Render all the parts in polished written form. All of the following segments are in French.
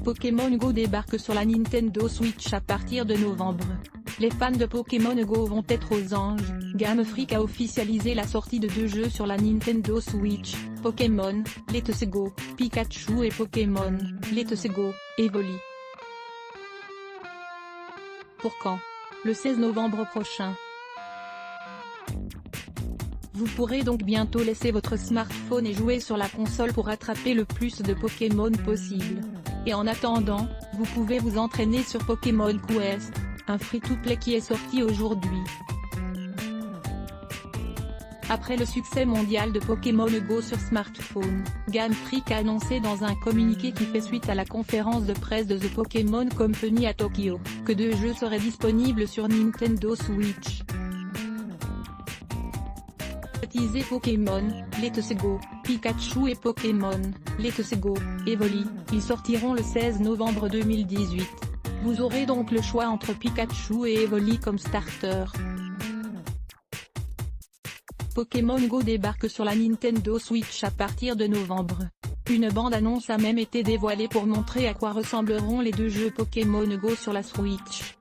Pokémon Go débarque sur la Nintendo Switch à partir de novembre. Les fans de Pokémon Go vont être aux anges. Game Freak a officialisé la sortie de 2 jeux sur la Nintendo Switch, Pokémon Let's Go, Pikachu et Pokémon Let's Go, Evoli. Pour quand? Le 16 novembre prochain. Vous pourrez donc bientôt laisser votre smartphone et jouer sur la console pour attraper le plus de Pokémon possible. Et en attendant, vous pouvez vous entraîner sur Pokémon Quest, un free-to-play qui est sorti aujourd'hui. Après le succès mondial de Pokémon Go sur smartphone, Game Freak a annoncé dans un communiqué qui fait suite à la conférence de presse de The Pokémon Company à Tokyo, que 2 jeux seraient disponibles sur Nintendo Switch. Baptisés Pokémon Let's Go, Pikachu et Pokémon Let's Go, Evoli, ils sortiront le 16 novembre 2018. Vous aurez donc le choix entre Pikachu et Evoli comme starter. Pokémon Go débarque sur la Nintendo Switch à partir de novembre. Une bande-annonce a même été dévoilée pour montrer à quoi ressembleront les 2 jeux Pokémon Go sur la Switch.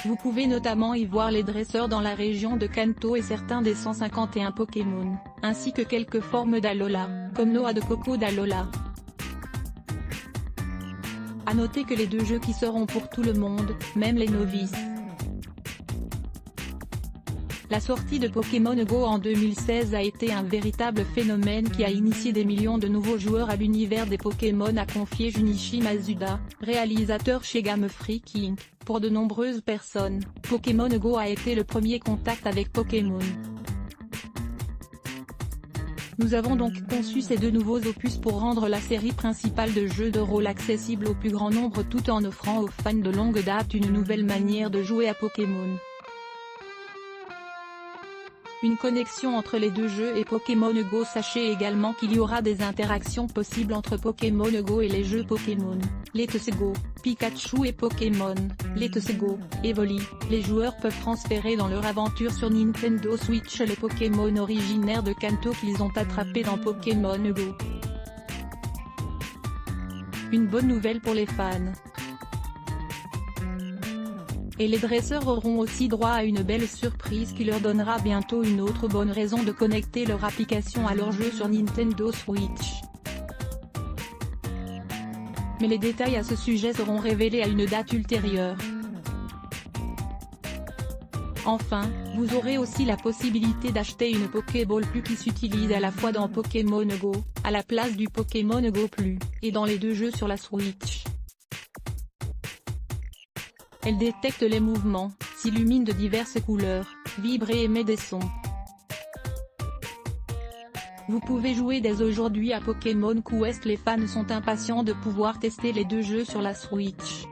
Vous pouvez notamment y voir les dresseurs dans la région de Kanto et certains des 151 Pokémon, ainsi que quelques formes d'Alola, comme Noah de Coco d'Alola. A noter que les 2 jeux qui seront pour tout le monde, même les novices. La sortie de Pokémon Go en 2016 a été un véritable phénomène qui a initié des millions de nouveaux joueurs à l'univers des Pokémon, a confié Junichi Masuda, réalisateur chez Game Freak Inc. Pour de nombreuses personnes, Pokémon Go a été le premier contact avec Pokémon. Nous avons donc conçu ces 2 nouveaux opus pour rendre la série principale de jeux de rôle accessible au plus grand nombre tout en offrant aux fans de longue date une nouvelle manière de jouer à Pokémon. Une connexion entre les 2 jeux et Pokémon Go. Sachez également qu'il y aura des interactions possibles entre Pokémon Go et les jeux Pokémon Let's Go, Pikachu et Pokémon Let's Go, Evoli. Les joueurs peuvent transférer dans leur aventure sur Nintendo Switch les Pokémon originaires de Kanto qu'ils ont attrapés dans Pokémon Go. Une bonne nouvelle pour les fans. Et les dresseurs auront aussi droit à une belle surprise qui leur donnera bientôt une autre bonne raison de connecter leur application à leur jeu sur Nintendo Switch. Mais les détails à ce sujet seront révélés à une date ultérieure. Enfin, vous aurez aussi la possibilité d'acheter une Pokéball Plus qui s'utilise à la fois dans Pokémon Go, à la place du Pokémon Go Plus, et dans les 2 jeux sur la Switch. Elle détecte les mouvements, s'illumine de diverses couleurs, vibre et émet des sons. Vous pouvez jouer dès aujourd'hui à Pokémon Quest. Les fans sont impatients de pouvoir tester les 2 jeux sur la Switch.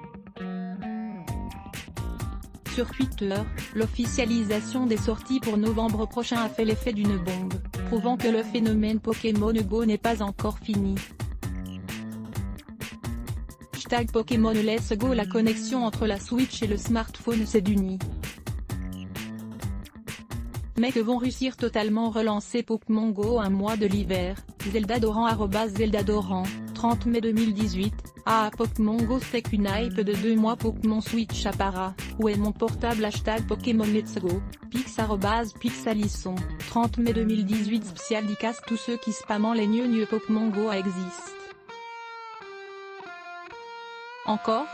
Sur Twitter, l'officialisation des sorties pour novembre prochain a fait l'effet d'une bombe, prouvant que le phénomène Pokémon Go n'est pas encore fini. Pokémon Let's Go. La connexion entre la Switch et le smartphone s'est unie. Mais que vont réussir totalement relancer Pokémon Go un mois de l'hiver? Zeldadorant @Zeldadorant, 30 mai 2018, Pokémon Go c'est qu'une hype de 2 mois. Pokémon Switch appara, où est mon portable? Pokémon Let's Go, Pix@Pixalisson, 30 mai 2018. Spécial dédicace tous ceux qui spammant les gneux Pokémon Go existe. Encore?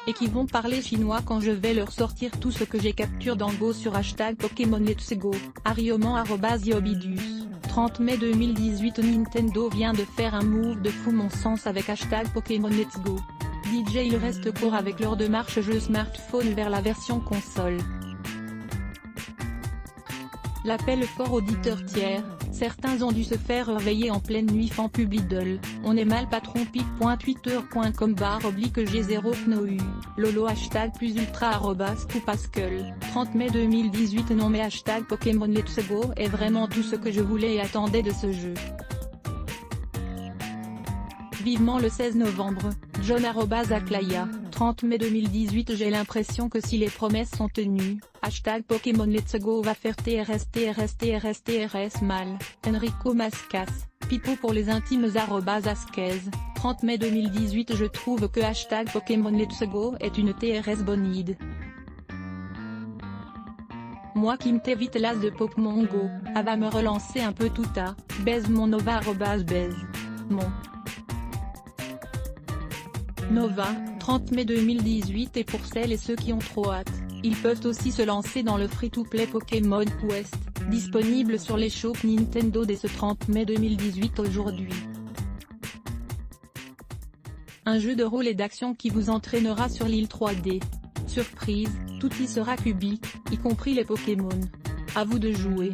Et qui vont parler chinois quand je vais leur sortir tout ce que j'ai capturé dans Go sur Pokémon Let's Go, Ariomant @Yobidus, 30 mai 2018. Nintendo vient de faire un move de fou mon sens avec Pokémon Let's Go. DJ il reste court avec leur démarche jeu smartphone vers la version console. L'appel fort auditeur tiers, certains ont dû se faire réveiller en pleine nuit. Fan publidle, on est mal patron pic.twitter.com/G0pnou, lolo #plus ultra @Pascal, 30 mai 2018. Non mais Pokémon Let's Go est vraiment tout ce que je voulais et attendais de ce jeu. Vivement le 16 novembre, John @Aklaya, 30 mai 2018. J'ai l'impression que si les promesses sont tenues, Pokémon Let's Go va faire TRS mal, Enrico Mascas, Pipo pour les intimes @Asquez, 30 mai 2018. Je trouve que #Pokémon Let's Go est une TRS bonne idée. Moi qui m'étais vite las de Pokémon Go, va me relancer un peu tout à, baise mon Nova baise mon Nova, 30 mai 2018. Et pour celles et ceux qui ont trop hâte, ils peuvent aussi se lancer dans le free-to-play Pokémon Quest, disponible sur les shops Nintendo dès ce 30 mai 2018 aujourd'hui. Un jeu de rôle et d'action qui vous entraînera sur l'île 3D. Surprise, tout y sera cubique, y compris les Pokémon. À vous de jouer.